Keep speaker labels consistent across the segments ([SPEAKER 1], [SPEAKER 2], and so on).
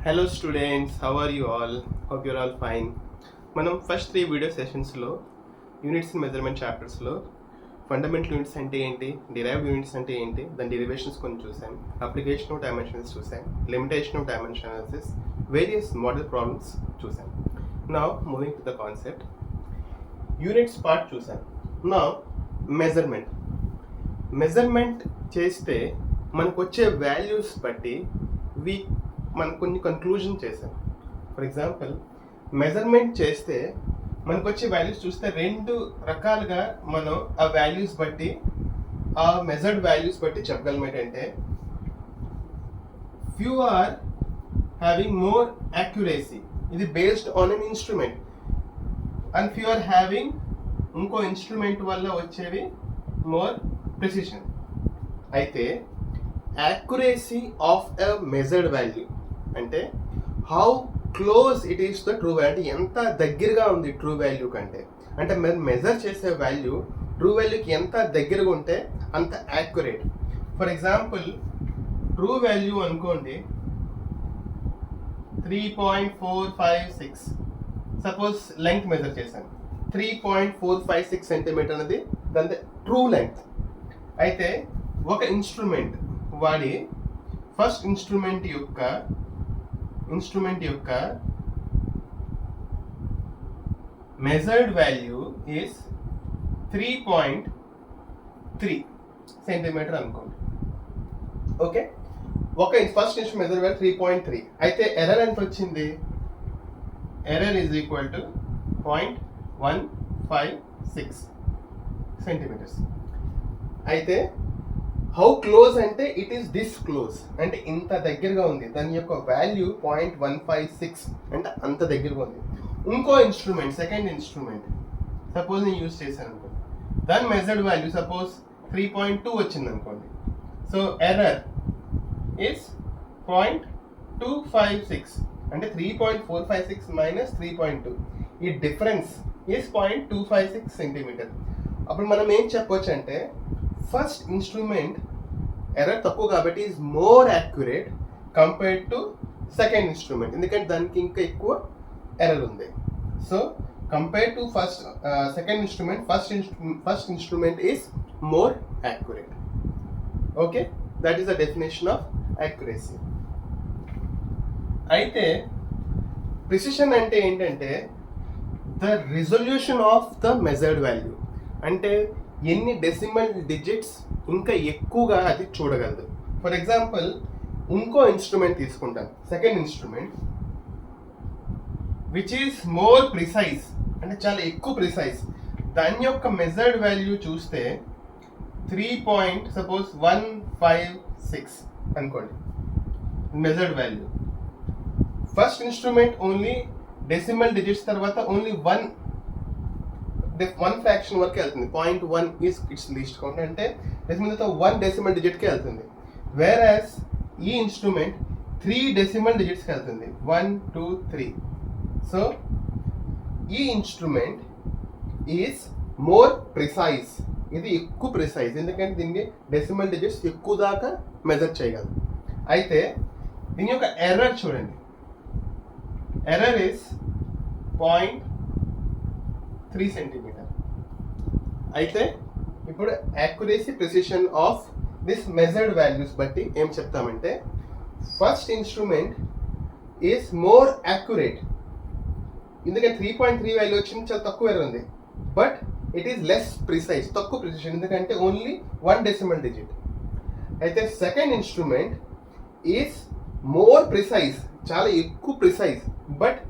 [SPEAKER 1] Hello students, how are you all? Hope your all fine. మనం first 3 video సెషన్స్లో units and measurement చాప్టర్స్లో fundamental units అంటే ఏంటి, derived units అంటే ఏంటి, దాని డెరివేషన్స్ కొన్ని చూసాం, అప్లికేషన్ ఆఫ్ డైమెన్షన్స్ చూసాం, limitation of dimension analysis, various model problems చూసాం. Now moving to the concept, units part చూసాం. నౌ మెజర్మెంట్ చేస్తే మనకు వచ్చే వాల్యూస్ బట్టి మనం కొన్ని కన్క్లూజన్ చేసాం. ఫర్ ఎగ్జాంపుల్, మెజర్మెంట్ చేస్తే మనకు వచ్చే వాల్యూస్ చూస్తే రెండు రకాలుగా మనం ఆ వాల్యూస్ బట్టి, ఆ మెజర్డ్ వాల్యూస్ బట్టి చెప్పగలం. ఏంటంటే few are having more accuracy, ఇది based on an instrument, and few are having ఇంకో ఇన్స్ట్రుమెంట్ వల్ల వచ్చేవి మోర్ ప్రిసిషన్. అయితే accuracy of a measured value అంటే how close it is the true value, అంటే ఎంత దగ్గరగా ఉంది ట్రూ వాల్యూ కంటే, అంటే మనం మెజర్ చేసే వాల్యూ ట్రూ వాల్యూకి ఎంత దగ్గరగా ఉంటే అంత accurate. For example, true value అనుకోండి 3.456, సపోజ్ లెంగ్త్ మెజర్ చేశాను 3.456 సెంటీమీటర్ అనేది దాని ట్రూ లెంగ్త్. అయితే ఒక ఇన్స్ట్రుమెంట్ వాడి ఫస్ట్ ఇన్స్ట్రుమెంట్ యొక్క మెజర్డ్ వాల్యూ ఈస్ 3.3 సెంటీమీటర్ అనుకోండి. ఓకే, ఒక ఫస్ట్ ఇన్స్ట్రుమెంట్ మెజర్డ్ వాల్యూ 3.3. అయితే ఎర్రర్ ఎంత వచ్చింది? Error is equal to 0.156 centimetres. అయితే హౌ క్లోజ్ అంటే ఇట్ ఈస్ దిస్ క్లోజ్, అంటే ఇంత దగ్గరగా ఉంది. దాని యొక్క వాల్యూ 0.156 అంటే అంత దగ్గరగా ఉంది. ఇంకో ఇన్స్ట్రుమెంట్, సెకండ్ ఇన్స్ట్రుమెంట్ సపోజ్ నేను యూజ్ చేశాను అనుకోండి, దాని మెజర్డ్ వాల్యూ సపోజ్ 3.2 వచ్చింది అనుకోండి. సో ఎర్రర్ ఈస్ 0.256, అంటే 3.456 మైనస్ 3.2, ఈ డిఫరెన్స్ ఈస్ 0.256 సెంటీమీటర్. అప్పుడు మనం ఏం చెప్పొచ్చు అంటే ఫస్ట్ ఇన్స్ట్రుమెంట్ ఎర్రర్ తక్కువ కాబట్టి is more accurate compared to second instrument, ఎందుకంటే దానికి ఇంకా ఎక్కువ ఎర్రర్ ఉంది. So compared to second instrument, first instrument is more accurate. Okay, that is the definition of accuracy. అయితే ప్రిసిషన్ అంటే ఏంటంటే the resolution of the measured value, అంటే ఎన్ని డెసిమల్ డిజిట్స్ ఇంకా ఎక్కువగా అది చూడగలదు. ఫర్ ఎగ్జాంపుల్, ఇంకో ఇన్స్ట్రుమెంట్ తీసుకుంటాను, second instrument which is more precise, అంటే చాలా ఎక్కువ ప్రిసైజ్. దాని యొక్క మెజర్డ్ వాల్యూ చూస్తే 3.156 అనుకోండి measured value. First instrument only decimal digits తర్వాత ఓన్లీ వన్ ఫ్రాక్షన్ వరకు వెళ్తుంది. 0.1 ఈస్ ఇట్స్ లీస్ట్ కౌంట్, అంటే డెసిమల్ తర్వాత 1 డెసిమల్ డిజిట్కి వెళ్తుంది. వేరాస్ ఈ ఇన్స్ట్రుమెంట్ 3 డెసిమల్ డిజిట్స్కి వెళ్తుంది, 1 2 3. సో ఈ ఇన్స్ట్రుమెంట్ ఈజ్ మోర్ ప్రిసైజ్, ఇది ఎక్కువ ప్రిసైజ్, ఎందుకంటే దీన్ని డెసిమల్ డిజిట్స్ ఎక్కువ దాకా మెజర్ చేయగలదు. అయితే దీని యొక్క ఎర్రర్ చూడండి, ఎర్రర్ ఈస్ 0.3 సెంటీమీటర్. అయితే ఇప్పుడు accuracy precision of this measured values బట్టి ఏం చెప్తామంటే first instrument is more accurate, ఎందుకంటే 3.3 వాల్యూ వచ్చింది, చాలా తక్కువ ఎర్రర్ ఉంది. But it is less precise, తక్కువ ప్రిసిషన్, ఎందుకంటే ఓన్లీ 1 డెసిమల్ డిజిట్. అయితే second instrument is more precise, చాలా ఎక్కువ ప్రిసైజ్, బట్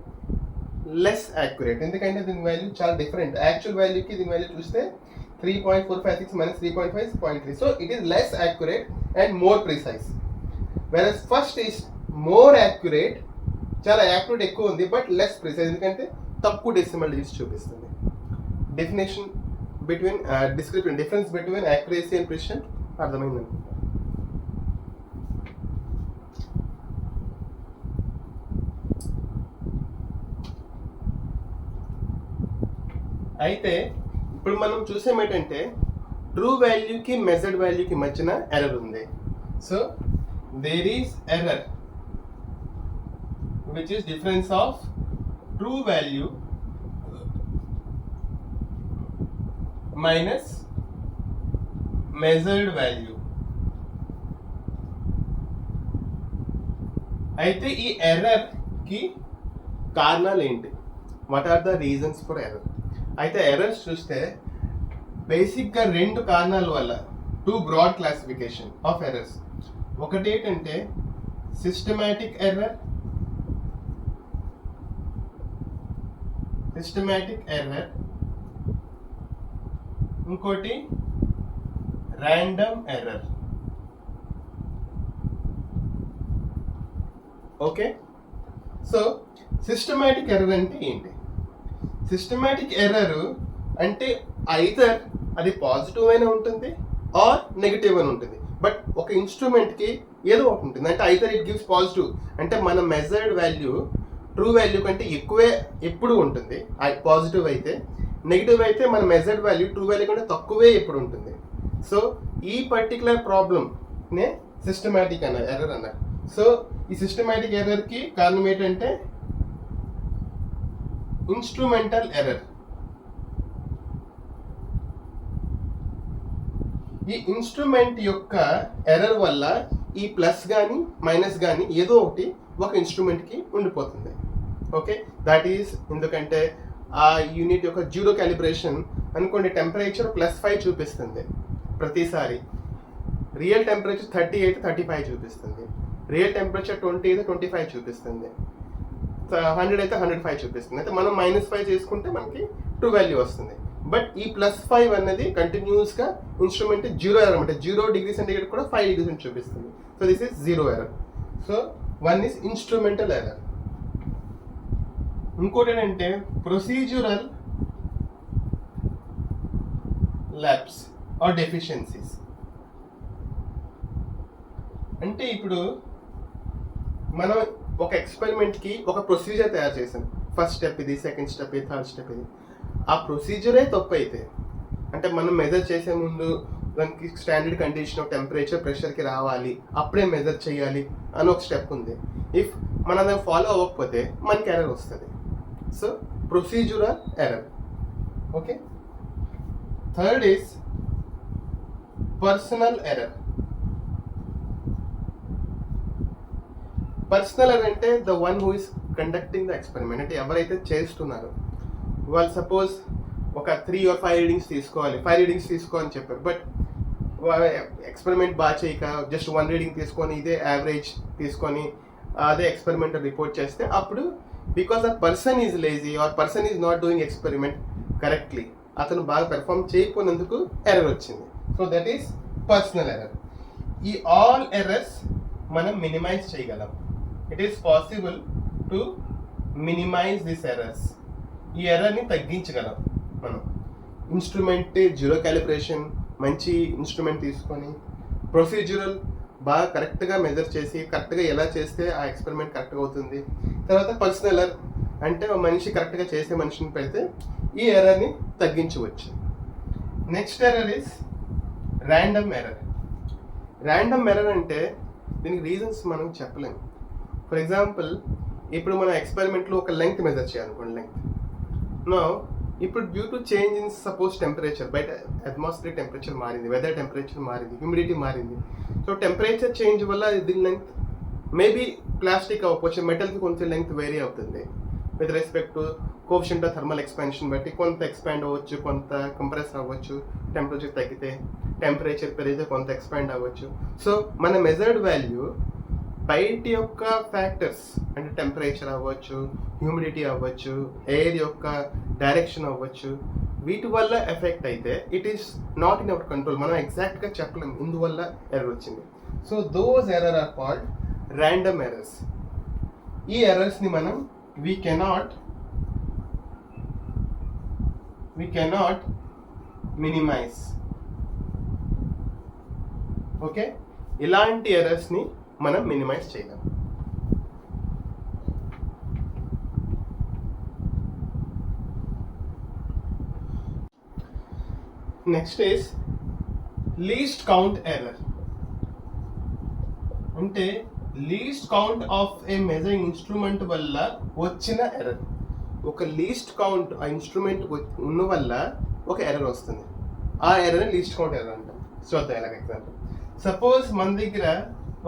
[SPEAKER 1] లెస్ యాక్యురేట్, ఎందుకంటే దీని వాల్యూ చాలా డిఫరెంట్. యాక్చువల్ వాల్యూకి దీని వాల్యూ చూస్తే 3.456 minus 3.5 is 0.3. So it is less accurate and more precise. Whereas first is more accurate, చాలా accurate ఎక్కువ ఉంది, బట్ లెస్ ప్రిసైజ్, ఎందుకంటే తక్కువ డెసిమల్ డిజిట్స్ చూపిస్తుంది. Definition between difference between accuracy and precision అర్థమైంది అనుకుంటా. అయితే ఇప్పుడు మనం చూసాం ఏంటంటే ట్రూ వాల్యూకి మెజర్డ్ వాల్యూకి మధ్యన ఎర్రర్ ఉంది. So there is error which is difference of true value minus measured value. అయితే ఈ ఎర్రర్ కి కారణాలు ఏంటి? What are the reasons for error? అయితే ఎర్రర్స్ చూస్తే బేసిక్గా రెండు కారణాల వల్ల, two broad classification of errors. ఒకటి ఏంటంటే సిస్టమాటిక్ ఎర్రర్, ఇంకోటి random error. Okay, so systematic error అంటే ఏంటి? సిస్టమాటిక్ ఎర్రర్ అంటే ఐదర్ అది పాజిటివ్ అయినా ఉంటుంది ఆర్ నెగిటివ్ అని ఉంటుంది. బట్ ఒక ఇన్స్ట్రుమెంట్కి ఏదో ఒకటి ఉంటుంది. అంటే ఐదర్ ఇట్ గివ్స్ పాజిటివ్, అంటే మన మెజర్డ్ వాల్యూ ట్రూ వాల్యూ కంటే ఎక్కువే ఎప్పుడు ఉంటుంది పాజిటివ్ అయితే. నెగిటివ్ అయితే మన మెజర్డ్ వాల్యూ ట్రూ వాల్యూ కంటే తక్కువే ఎప్పుడు ఉంటుంది. సో ఈ పర్టికులర్ ప్రాబ్లమ్నే సిస్టమాటిక్ ఎర్రర్ అన్నారు. సో ఈ సిస్టమాటిక్ ఎర్రర్కి కారణం ఏంటంటే ఇన్స్ట్రుమెంటల్ ఎర్రర్. ఈ ఇన్స్ట్రుమెంట్ యొక్క ఎర్రర్ వల్ల ఈ ప్లస్ కానీ మైనస్ కానీ ఏదో ఒకటి ఒక ఇన్స్ట్రుమెంట్కి ఉండిపోతుంది. ఓకే, దట్ ఈస్ ఎందుకంటే ఆ యూనిట్ యొక్క జీరో క్యాలిబ్రేషన్ అనుకోండి, టెంపరేచర్ +5 చూపిస్తుంది ప్రతిసారి. రియల్ టెంపరేచర్ 30 అయితే 35 చూపిస్తుంది, రియల్ టెంపరేచర్ 20 అయితే 25 చూపిస్తుంది, 100 అయితే 105 చూపిస్తుంది. అయితే మనం -5 చేసుకుంటే మనకి ట్రూ వాల్యూ వస్తుంది. బట్ ఈ +5 అన్నది కంటిన్యూస్గా ఇన్స్ట్రుమెంట్ జీరో ఎర్రర్ అనమాట. 0 డిగ్రీ సెంటిగ్రేడ్ కూడా 5 డిగ్రీ సెంటిగ్రేడ్ చూపిస్తుంది. So this is zero error. So one is instrumental error. ఇంకోటి ఏంటంటే ప్రొసీజరల్ ల్యాప్స్ ఆర్ డెఫిషియన్సీస్. అంటే ఇప్పుడు మనం ఒక ఎక్స్పెరిమెంట్కి ఒక ప్రొసీజర్ తయారు చేసాం. ఫస్ట్ స్టెప్ ఇది, సెకండ్ స్టెప్ ఇది, థర్డ్ స్టెప్ ఇది. ఆ ప్రొసీజరే తప్పు అయితే, అంటే మనం మెజర్ చేసే ముందు దానికి స్టాండర్డ్ కండిషన్ ఆఫ్ టెంపరేచర్ ప్రెషర్కి రావాలి, అప్పుడే మెజర్ చేయాలి అని ఒక స్టెప్ ఉంది. ఇఫ్ మనం దాన్ని ఫాలో అవ్వకపోతే మనకి ఎర్రర్ వస్తుంది. So procedural error. Okay, third is personal error. Personal error అంటే the one who is conducting the experiment. అంటే ఎవరైతే చేస్తున్నారో వాళ్ళు సపోజ్ ఒక 3 or 5 రీడింగ్స్ తీసుకోవాలి, 5 రీడింగ్స్ తీసుకోవాలని చెప్పారు. బట్ ఎక్స్పెరిమెంట్ బాగా చేయక జస్ట్ 1 రీడింగ్ తీసుకొని ఇదే యావరేజ్ తీసుకొని అదే ఎక్స్పెరిమెంట్ రిపోర్ట్ చేస్తే, అప్పుడు బికాస్ ఆ person is lazy or person is not doing experiment correctly, అతను బాగా పెర్ఫామ్ చేయకపోయినందుకు ఎర్రర్ వచ్చింది. So that is personal error. ఈ ఆల్ ఎర్రర్స్ మనం మినిమైజ్ చేయగలం. It is possible to minimize this errors. ఈ ఎర్రర్ని తగ్గించగలం మనం. ఇన్స్ట్రుమెంట్ జీరో క్యాలిబ్రేషన్, మంచి ఇన్స్ట్రుమెంట్ తీసుకొని ప్రొసీజరల్ బాగా కరెక్ట్గా మెజర్ చేసి కరెక్ట్గా ఎలా చేస్తే ఆ ఎక్స్పెరిమెంట్ కరెక్ట్గా అవుతుంది. తర్వాత పర్సనల్ ఎర్రర్ అంటే మనిషి కరెక్ట్గా చేసే మనిషిని పెడితే ఈ ఎర్రర్ని తగ్గించవచ్చు. Next error is random error. Random error అంటే దీనికి రీజన్స్ మనం చెప్పలేము. ఫర్ ఎగ్జాంపుల్, ఇప్పుడు మన ఎక్స్పెరిమెంట్లో ఒక లెంగ్త్ మెజర్ చేయాలనుకోండి, లెంగ్త్. నో ఇప్పుడు due to change in suppose temperature, బయట అట్మాస్ఫియర్ టెంపరేచర్ మారింది, వెదర్ టెంపరేచర్ మారింది, హ్యూమిడిటీ మారింది. సో టెంపరేచర్ చేంజ్ వల్ల దీని లెంగ్త్ మేబీ ప్లాస్టిక్ అవ్వచ్చు, మెటల్కి కొంచెం లెంగ్త్ వేరీ అవుతుంది. With respect to coefficient of thermal expansion బట్టి కొంత ఎక్స్పాండ్ అవ్వచ్చు, కొంత కంప్రెస్ అవ్వచ్చు. టెంపరేచర్ తగ్గితే, టెంపరేచర్ పెరిగితే కొంత ఎక్స్పాండ్ అవ్వచ్చు. సో మన మెజర్డ్ వాల్యూ బయట యొక్క ఫ్యాక్టర్స్ అంటే టెంపరేచర్ అవ్వచ్చు, హ్యూమిడిటీ అవ్వచ్చు, ఎయిర్ యొక్క డైరెక్షన్ అవ్వచ్చు, వీటి వల్ల ఎఫెక్ట్ అయితే it is not in our control. మనం ఎగ్జాక్ట్గా చెప్పలేము ఇందువల్ల ఎర్రర్ వచ్చింది. So those error or called random errors. ఈ ఎర్రర్స్ని మనం వీ కెనాట్ మినిమైజ్. ఓకే, ఇలాంటి ఎర్రర్స్ని మనం మినిమైజ్ చేయలేం. Next is least count error. అంటే least count of a measuring instrument వల్ల వచ్చిన ఎర్రర్. ఒక లీస్ట్ కౌంట్ ఆ ఇన్స్ట్రుమెంట్ ఉన్న వల్ల ఒక ఎర్రర్ వస్తుంది. ఆ ఎర్రర్ లీస్ట్ కౌంట్ ఎర్రర్ అంటాం. చూద్దాం ఎలాగ ఎగ్జాంపుల్. సపోజ్ మన దగ్గర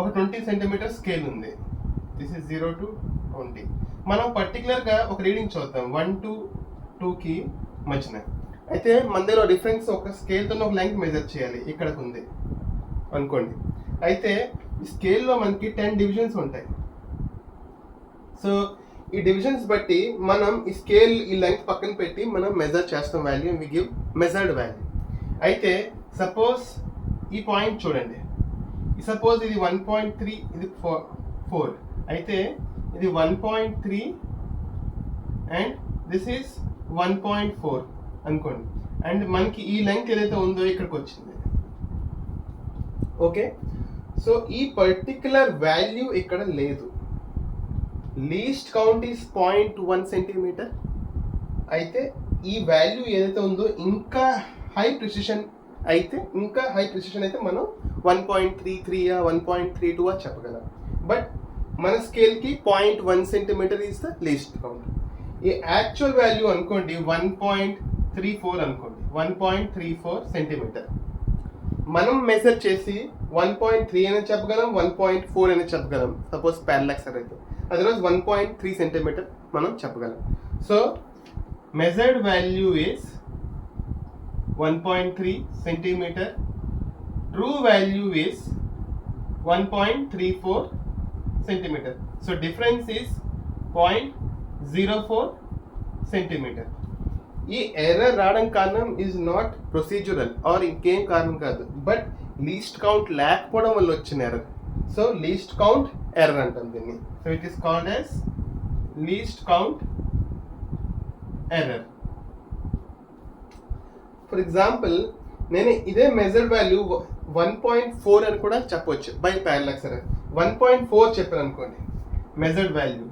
[SPEAKER 1] ఒక 20 సెంటీమీటర్ స్కేల్ ఉంది. This is 0 to 20. మనం పర్టికులర్గా ఒక రీడింగ్ చూద్దాం 1 to 2కి మధ్యన. అయితే మన దగ్గర రిఫరెన్స్ ఒక స్కేల్తో ఒక లెంగ్త్ మెజర్ చేయాలి, ఇక్కడికి ఉంది అనుకోండి. అయితే ఈ స్కేల్లో మనకి 10 డివిజన్స్ ఉంటాయి. సో ఈ డివిజన్స్ బట్టి మనం ఈ స్కేల్ ఈ లెంగ్త్ పక్కన పెట్టి మనం మెజర్ చేస్తాం value, we give measured value. అయితే సపోజ్ ఈ పాయింట్ చూడండి, సపోజ్ ఇది 1.3, ఇది 4. అయితే ఇది 1.3 అండ్ దిస్ ఈస్ 1.4 అనుకోండి. అండ్ మనకి ఈ లెంగ్త్ ఏదైతే ఉందో ఇక్కడికి వచ్చింది. ఓకే, సో ఈ పర్టికులర్ వాల్యూ ఇక్కడ లేదు. Least count is 0.1 centimetre. అయితే ఈ వాల్యూ ఏదైతే ఉందో ఇంకా హై ప్రిసిషన్ అయితే మనం 1.33 1.32 చెప్పగలం. బట్ మన స్కేల్కి 0.1 centimetre is the least count. ఈ యాక్చువల్ వాల్యూ అనుకోండి 1.34 అనుకోండి, 1.34 సెంటీమీటర్. మనం మెజర్ చేసి 1.3 అని చెప్పగలం, 1.4 అని చెప్పగలం. సపోజ్ పారలాక్స్ అయితే అదర్వైజ్ 1.3 సెంటీమీటర్ మనం చెప్పగలం. So measured value is 1.3 centimetre. True value is 1.34 centimetre. So difference is 0.04 centimetre. ఈ ఎర్రర్ రావడం కారణం ఈజ్ నాట్ ప్రొసీజరల్ ఆర్ ఇంకేం కారణం కాదు, బట్ లీస్ట్ కౌంట్ లేకపోవడం వల్ల వచ్చిన error. So least count error అంటాం దీన్ని. So it is called as least count error. For example నేను ఇదే మెజర్డ్ వాల్యూ 1.4 అని కూడా చెప్పవచ్చు బై పారలాక్స్ ఎర్రర్. 1.4 చెప్పాను అనుకోండి మెజర్డ్ వాల్యూ,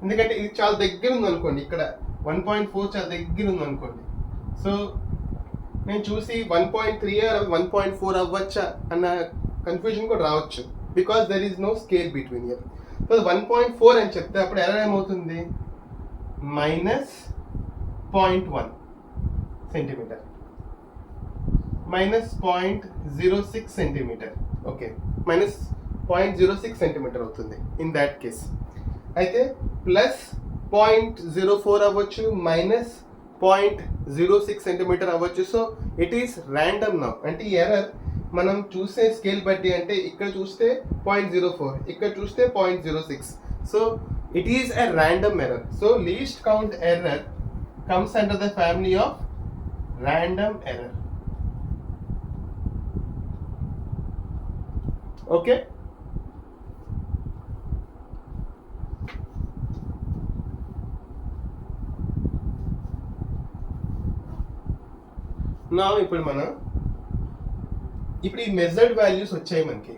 [SPEAKER 1] ఎందుకంటే ఇది చాలా దగ్గర ఉంది అనుకోండి, ఇక్కడ 1.4 చాలా దగ్గర ఉంది అనుకోండి. సో నేను చూసి 1.3 1.4 అవ్వచ్చా అన్న కన్ఫ్యూజన్ కూడా రావచ్చు, because there is no scale between ear. So 1.4 అని చెప్తే అప్పుడు ఎర్రర్ ఏమవుతుంది, -0.1 సెంటీమీటర్, -0.06 సెంటీమీటర్. ఓకే, -0.06 సెంటీమీటర్ అవుతుంది ఇన్ దాట్ కేస్. అయితే +0.04 అవ్వచ్చు, -0.06 సెంటీమీటర్ అవ్వచ్చు. So it is random now. అంటే ఈ ఎర్రర్ మనం చూసే స్కేల్ బట్టి, అంటే ఇక్కడ చూస్తే 0.04, ఇక్కడ చూస్తే 0.06. So it is a random error. So least count error comes under the family of random error. Okay, now ఇప్పుడు ఈ మెజర్డ్ వాల్యూస్ వచ్చాయి మనకి.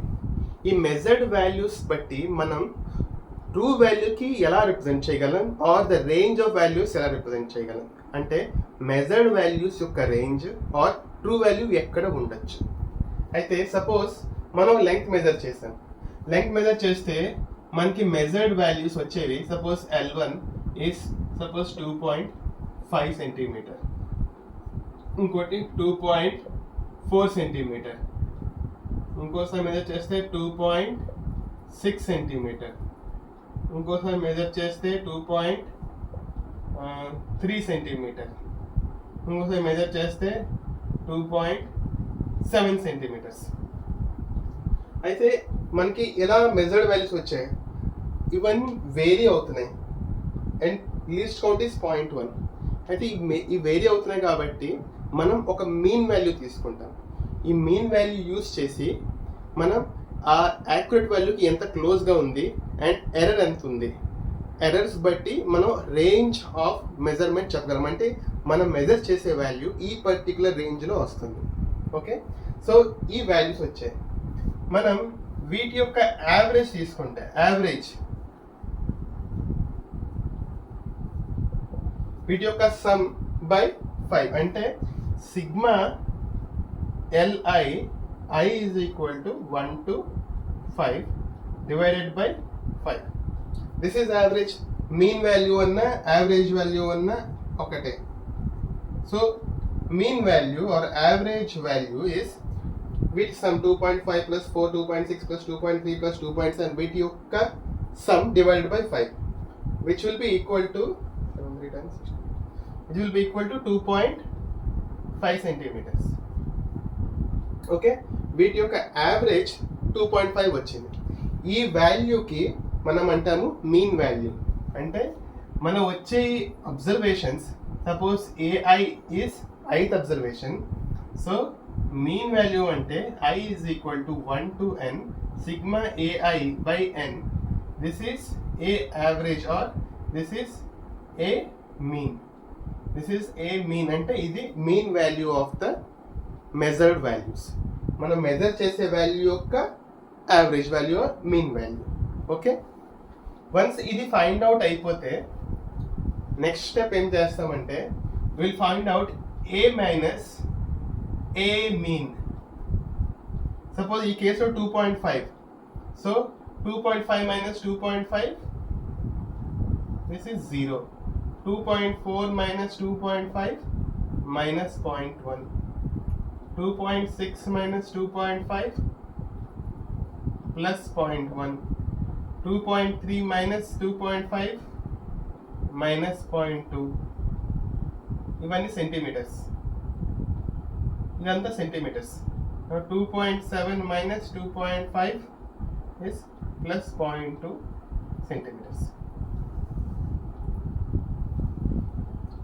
[SPEAKER 1] ఈ మెజర్డ్ వాల్యూస్ బట్టి మనం ట్రూ వాల్యూకి ఎలా రిప్రజెంట్ చేయగలం, or the range of values ఎలా రిప్రజెంట్ చేయగలం. అంటే మెజర్డ్ వాల్యూస్ యొక్క రేంజ్ ఆర్ ట్రూ వాల్యూ ఎక్కడ ఉండొచ్చు. అయితే సపోజ్ మనం లెంగ్త్ మెజర్ చేసాం. లెంగ్త్ మెజర్ చేస్తే మనకి మెజర్డ్ వాల్యూస్ వచ్చేవి. Suppose L1 is suppose 2.5 centimetre, ఇంకోటి 2.4 సెంటీమీటర్, ఇంకోసారి మెజర్ చేస్తే 2.6 సెంటీమీటర్, ఇంకోసారి మెజర్ చేస్తే 2.3 సెంటీమీటర్, ఇంకోసారి మెజర్ చేస్తే 2.7 సెంటీమీటర్స్. అయితే మనకి ఎలా మెజర్డ్ వాల్యూస్ వచ్చాయి, ఇవన్నీ వేరీ అవుతున్నాయి అండ్ లీస్ట్ కౌంట్ ఈస్ 0.1. అయితే ఈ వేరీ అవుతున్నాయి కాబట్టి మనం ఒక మీన్ వాల్యూ తీసుకుంటాం. ఈ మీన్ వాల్యూ యూజ్ చేసి మనం ఆ యాక్యురేట్ వాల్యూకి ఎంత క్లోజ్గా ఉంది అండ్ ఎర్రర్ ఎంత ఉంది, ఎర్రర్స్ బట్టి మనం రేంజ్ ఆఫ్ మెజర్మెంట్ చెప్పగలం. అంటే మనం మెజర్ చేసే వాల్యూ ఈ పర్టికులర్ రేంజ్లో వస్తుంది. ఓకే, సో ఈ వాల్యూస్ వచ్చాయి. మనం వీటి యొక్క యావరేజ్ తీసుకుంటే, వీటి యొక్క సమ్ బై 5 అంటే sigma LI, I is equal to 1 to 5 divided by 5. This is average. Mean value అన్న average value అన్న ఒకటే. So mean value or average value is with sum 2.5 plus 4, 2.6 plus 2.3 plus 2.7 with యొక్క sum divided by 5, which will be equal to 7 times 60. It will be equal to 2.5 centimeters. Okay, వీటి యొక్క average 2.5 వచ్చింది. ఈ వాల్యూకి మనం అంటాము mean value. అంటే మనం వచ్చే observations, suppose A I is 8th observation. So mean value అంటే I is equal to 1 to n sigma A I by N. This is A average or this is A mean. This is A mean అంటే ఇది mean value of the measured values. మనం measure చేసే value యొక్క average value mean value. Okay, once ఇది find out అయిపోతే next step ఏం చేస్తామంటే will find out A minus A mean. Suppose ఈ కేసులో 2.5. So 2.5 minus 2.5, this is 0. 2.4 minus 2.5 minus 0.1. 2.6 minus 2.5 plus 0.1. 2.3 minus 2.5 minus 0.2. ఇవన్నీ సెంటీమీటర్స్, ఇదంతా centimetres. 2.7 minus 2.5 is plus 0.2 centimeters.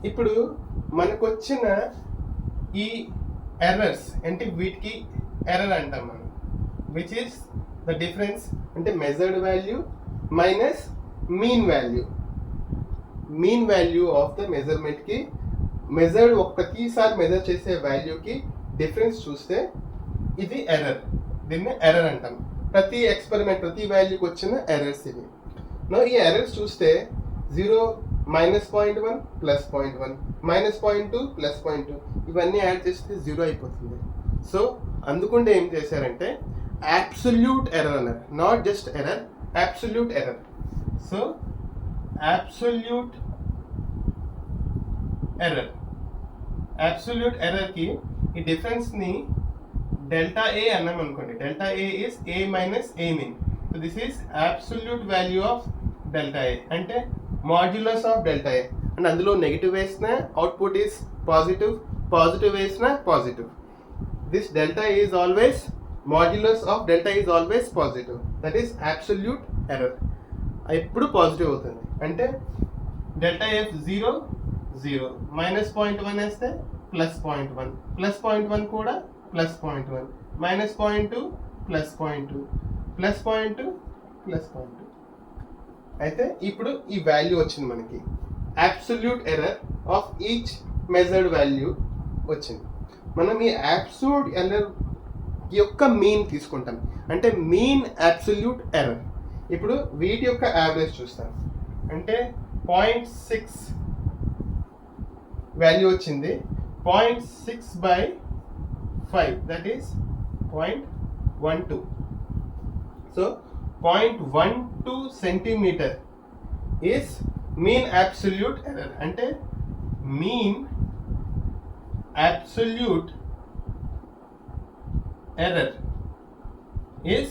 [SPEAKER 1] ఇప్పుడు మనకు వచ్చిన ఈ ఎర్రర్స్ అంటే వీటికి ఎర్రర్ అంటాం మనం, విచ్ ఈస్ ద డిఫరెన్స్ అంటే measured value minus mean value. Mean value of the మెజర్మెంట్కి మెజర్డ్ ప్రతిసారి మెజర్ చేసే వాల్యూకి డిఫరెన్స్ చూస్తే ఇది ఎర్రర్. దీన్ని ఎర్రర్ అంటాం. ప్రతి ఎక్స్పెరిమెంట్ ప్రతి వాల్యూకి వచ్చిన ఎర్రర్స్ ఇవి. ఈ ఎర్రర్స్ చూస్తే 0 minus 0.1 plus 0.1 minus 0.2 plus 0.2 ఇవన్నీ యాడ్ చేస్తే 0 అయిపోతుంది. సో అందుకుంటే ఏం చేశారంటే అబ్సల్యూట్ ఎర్రర్ అన్నారు, not just error, absolute error. So absolute error, absolute ఎర్రర్కి ఈ డిఫరెన్స్ని డెల్టా ఏ అన్నాం అనుకోండి. Delta A is A minus A mean. So this is absolute value of delta A అంటే modulus of delta A. And అందులో negative వేసిన output is positive, positive వేసిన positive. This delta is always modulus of delta is always positive. That is absolute error. ఎప్పుడు positive అవుతుంది. అంటే delta F 0 0 minus 0.1 వేస్తే plus 0.1, plus 0.1 కూడా plus 0.1, minus 0.2 plus 0.2, plus 0.2 plus 0.2. అయితే ఇప్పుడు ఈ వాల్యూ వచ్చింది మనకి. Absolute error of each measured value వచ్చింది. మనం ఈ అబ్సల్యూట్ ఎర్రర్ యొక్క మీన్ తీసుకుంటాం. అంటే మీన్ అబ్సల్యూట్ ఎర్రర్. ఇప్పుడు వీటి యొక్క యావరేజ్ చూస్తాం. అంటే 0.6 వాల్యూ వచ్చింది. 0.6 by 5 that is 0.12. So 0.12 centimeter is mean absolute error. అంటే mean absolute error is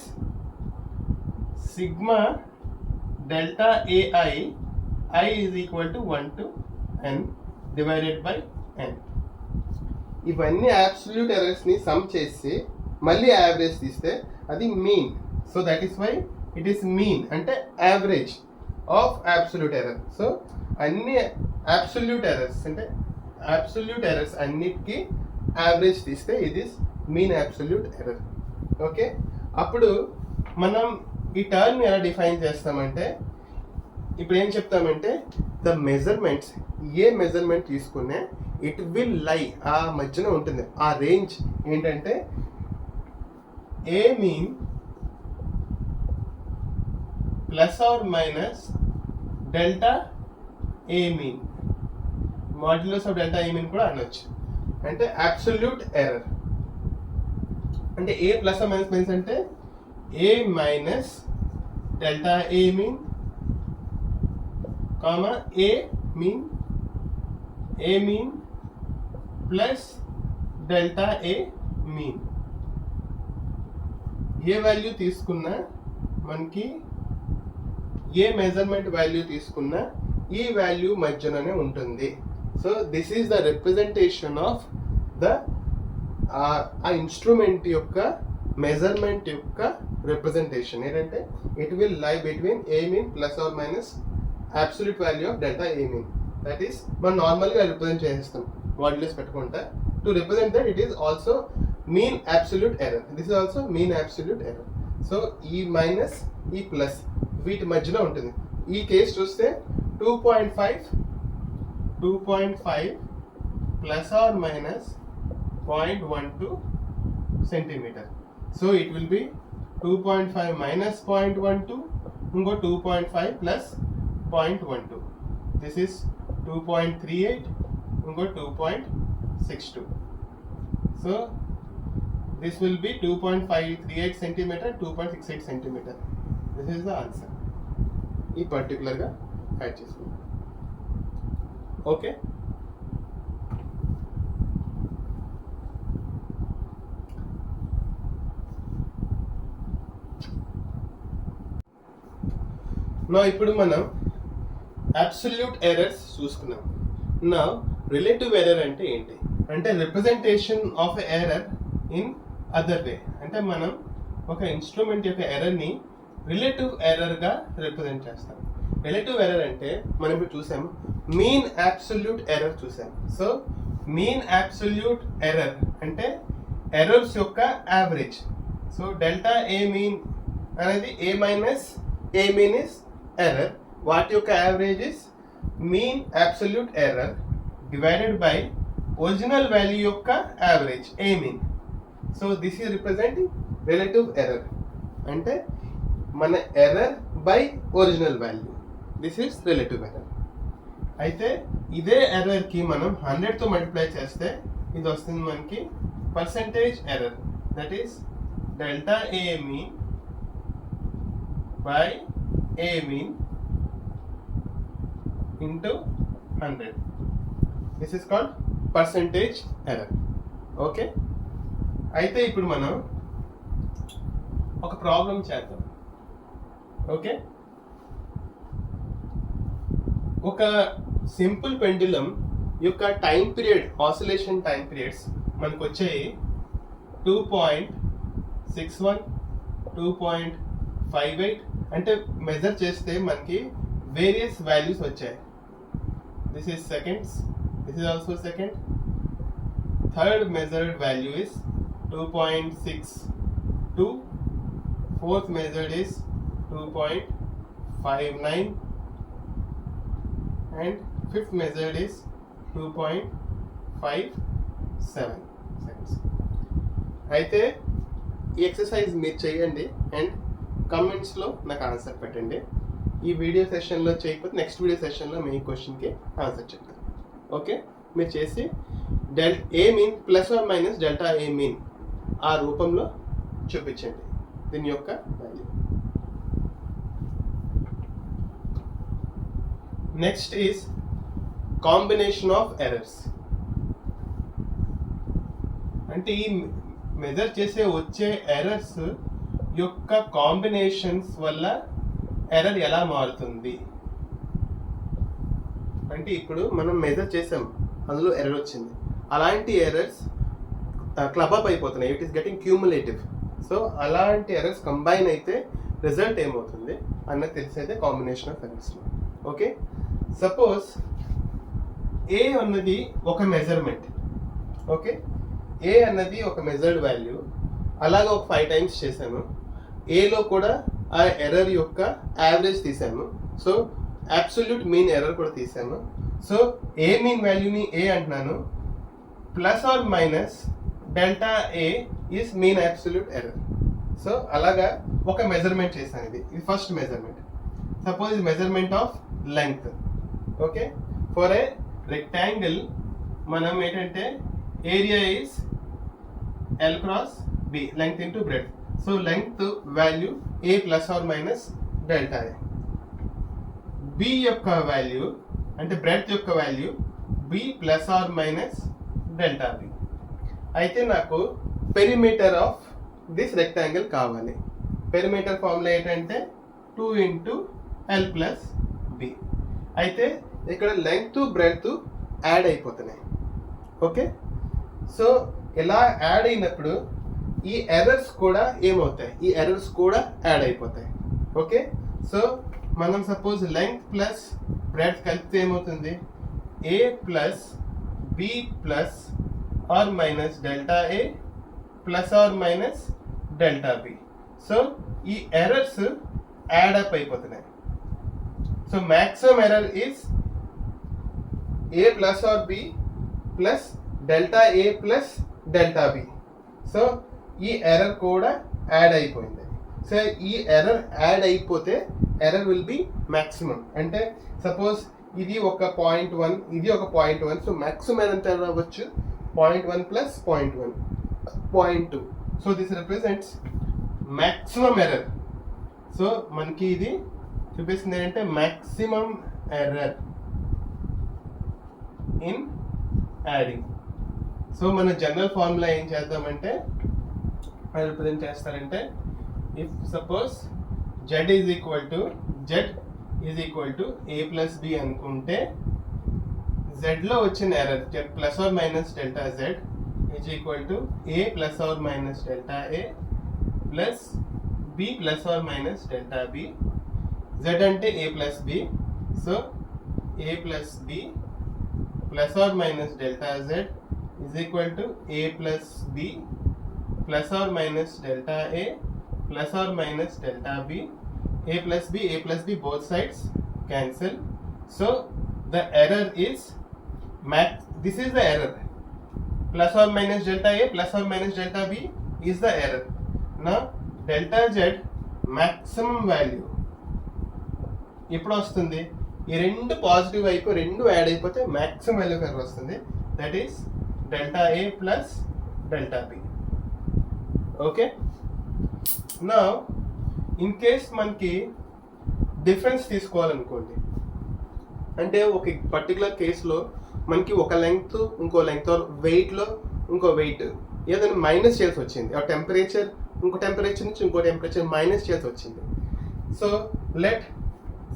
[SPEAKER 1] sigma delta ai, I is equal to 1 to n divided by n. ఇవన్నీ అబ్సల్యూట్ ఎర్రర్స్ని sum చేసి మళ్ళీ యావరేజ్ తీస్తే అది మీన్. So that is why it is mean అంటే average of absolute error. So అన్ని absolute errors అంటే అబ్సల్యూట్ ఎర్రర్స్ అన్నిటికీ యావరేజ్ తీస్తే ఇది is mean absolute error. Okay, అప్పుడు మనం ఈ టర్మ్ ఎలా డిఫైన్ చేస్తామంటే ఇప్పుడు ఏం చెప్తామంటే ద మెజర్మెంట్స్, ఏ మెజర్మెంట్ తీసుకునే ఇట్ విల్ లై ఆ మధ్యన ఉంటుంది. ఆ రేంజ్ ఏంటంటే A mean plus or minus delta A mean, modulus of delta A mean కూడా అనొచ్చు. అంటే అబ్సల్యూట్ ఎర్రర్ అంటే A plus or minus means అంటే A minus delta A mean, comma A mean plus delta A mean. A value తీసుకున్నా మనకి ఏ measurement value తీసుకున్నా ఈ value మధ్యలోనే ఉంటుంది. So this is the representation of the ఆ instrument యొక్క మెజర్మెంట్ యొక్క రిప్రజెంటేషన్ ఏంటంటే it will lie between A mean plus or minus absolute value of delta A mean. That is మనం నార్మల్గా రిప్రజెంట్ చేసేస్తాం వాల్యూస్ పెట్టుకుంటా. To represent that it is also mean absolute error. This is also mean absolute error. So ఈ minus ఈ plus వీటి మధ్యలో ఉంటుంది. ఈ కేసు చూస్తే 2.5 plus or minus 0.12 centimetre. So it will be 2.5 minus 0.12 ఇంకో 2.5 ప్లస్ 0.12. దిస్ ఇస్ 2.38 ఇంకో 2.62. So this will be 2.538 centimeter, 2.68 centimeter. This is the answer. ఈ పర్టికులర్గా యాడ్ చేసుకుందాం. ఓకే, నా ఇప్పుడు మనం అబ్సల్యూట్ ఎర్రర్స్ చూసుకున్నాం. నా రిలేటివ్ ఎర్రర్ అంటే ఏంటి అంటే representation of error in other way. అంటే మనం ఒక ఇన్స్ట్రుమెంట్ యొక్క ఎర్రర్ని రిలేటివ్ ఎర్రర్గా రిప్రజెంట్ చేస్తాం. రిలేటివ్ ఎర్రర్ అంటే మనం ఇప్పుడు చూసాము మీన్ అబ్సల్యూట్ ఎర్రర్ చూసాం. సో మీన్ అబ్సల్యూట్ ఎర్రర్ అంటే ఎర్రర్స్ యొక్క average. So delta A mean అనేది A minus A mean is error. వాటి యొక్క average is mean absolute error divided by original value యొక్క average A mean. So this is representing relative error అంటే మన error by original value. This is relative error. అయితే ఇదే ఎర్రర్కి మనం 100తో multiply చేస్తే ఇది వస్తుంది మనకి percentage error. That is delta A mean by A mean into 100. This is called percentage error. Okay, అయితే ఇప్పుడు మనం ఒక ప్రాబ్లం చేద్దాం. ఓకే, ఒక సింపుల్ పెండులం యొక్క time period oscillation time periods మనకు వచ్చాయి 2.61, 2.58. అంటే మెజర్ చేస్తే మనకి వేరియస్ వాల్యూస్ వచ్చాయి. This is seconds, this is also second. Third measured value is 2.62. Fourth measured is 2.59 and fifth measured is 2.57 seconds. అయితే ఈ ఎక్సర్సైజ్ మీరు చేయండి అండ్ కమెంట్స్లో నాకు ఆన్సర్ పెట్టండి. ఈ వీడియో సెషన్లో చేయకపోతే నెక్స్ట్ వీడియో సెషన్లో మీ క్వశ్చన్కి ఆన్సర్ చెప్తాను. ఓకే, మీరు చేసి A mean plus or minus delta A mean ఆ రూపంలో చూపించండి దీని యొక్క value. Next is combination of errors. అంటే ఈ మెజర్ చేసే వచ్చే ఎర్రర్స్ యొక్క కాంబినేషన్స్ వల్ల ఎర్రర్ ఎలా మారుతుంది అంటే ఇప్పుడు మనం మెజర్ చేసాం అందులో ఎర్రర్ వచ్చింది. అలాంటి ఎర్రర్స్ క్లబ్ అప్ అయిపోతున్నాయి. It is getting cumulative. So అలాంటి ఎర్రర్స్ కంబైన్ అయితే రిజల్ట్ ఏమవుతుంది అన్నది తెలిసైతే కాంబినేషన్ ఆఫ్ ఎర్రర్స్లో. ఓకే, సపోజ్ ఏ అన్నది ఒక మెజర్మెంట్. ఓకే, ఏ అన్నది ఒక మెజర్డ్ వాల్యూ. అలాగా ఒక 5 times చేశాను. ఏలో కూడా ఆ ఎర్రర్ యొక్క యావరేజ్ తీసాము. సో అబ్సల్యూట్ మీన్ ఎర్రర్ కూడా తీసాము. సో ఏ మీన్ వాల్యూని ఏ అంటున్నాను, plus or minus delta A is mean absolute error. So అలాగా ఒక మెజర్మెంట్ చేశాను. ఇది ఫస్ట్ మెజర్మెంట్. సపోజ్ ఇది measurement of length. Okay, for a rectangle మనం ఏంటంటే area is L cross B, length into breadth. సో length value A plus or minus delta A. B యొక్క వాల్యూ అంటే బ్రెడ్త్ యొక్క value B plus or minus delta B. అయితే నాకు perimeter of this rectangle కావాలి. పెరిమీటర్ ఫార్ములా ఏంటంటే 2 into L plus B. అయితే ఇక్కడ లెంగ్త్ బ్రెడ్త్ యాడ్ అయిపోతున్నాయి. ఓకే, సో ఇలా యాడ్ అయినప్పుడు ఈ ఎర్రర్స్ కూడా ఏమవుతాయి, ఈ ఎర్రర్స్ కూడా యాడ్ అయిపోతాయి. ఓకే, సో మనం సపోజ్ లెంగ్త్ ప్లస్ బ్రెడ్త్ కలిపితే ఏమవుతుంది, A plus B plus or minus delta A plus or minus delta B. So ఈ ఎర్రర్స్ యాడ్ అప్ అయిపోతున్నాయి. So maximum error is A plus or B plus delta A plus delta B. So ఈ error కూడా add అయిపోయింది. So ఈ error add అయిపోతే error will be maximum. అంటే suppose ఇది ఒక 0.1, ఇది ఒక 0.1. సో మ్యాక్సిమం ఎంత ఎర్రర్ అవ్వచ్చు, 0.1 plus 0.1 0.2. So this represents maximum error. సో మనకి ఇది చూపిస్తుంది ఏంటంటే మ్యాక్సిమం ఎర్రర్ ఇన్ యాడింగ్. సో మన జనరల్ ఫార్ములా ఏం చేద్దామంటే రిప్రజెంట్ చేస్తారంటే if suppose z is equal to A plus B అనుకుంటే జెడ్లో వచ్చిన error plus or minus delta Z is equal to A plus or minus delta A plus B plus or minus delta B. Z అంటే A plus B, so A plus B plus or minus delta Z is equal to A plus B plus or minus delta A plus or minus delta B. A plus B both sides cancel. So the error is this is the error. Plus or minus delta A plus or minus delta B is the error. Now delta Z maximum value ఎప్పుడు వస్తుంది, ఈ రెండు positive వైపు రెండు add అయిపోతే maximum value error వస్తుంది. That is delta A plus delta B. Okay, నా in case మనకి డిఫరెన్స్ తీసుకోవాలనుకోండి, అంటే ఒక పర్టికులర్ కేసులో మనకి ఒక లెంగ్త్ ఇంకో లెంగ్త్ వెయిట్లో ఇంకో వెయిట్ ఏదైనా మైనస్ చేసి వచ్చింది, ఆ టెంపరేచర్ ఇంకో టెంపరేచర్ నుంచి ఇంకో టెంపరేచర్ మైనస్ చేసి వచ్చింది. So let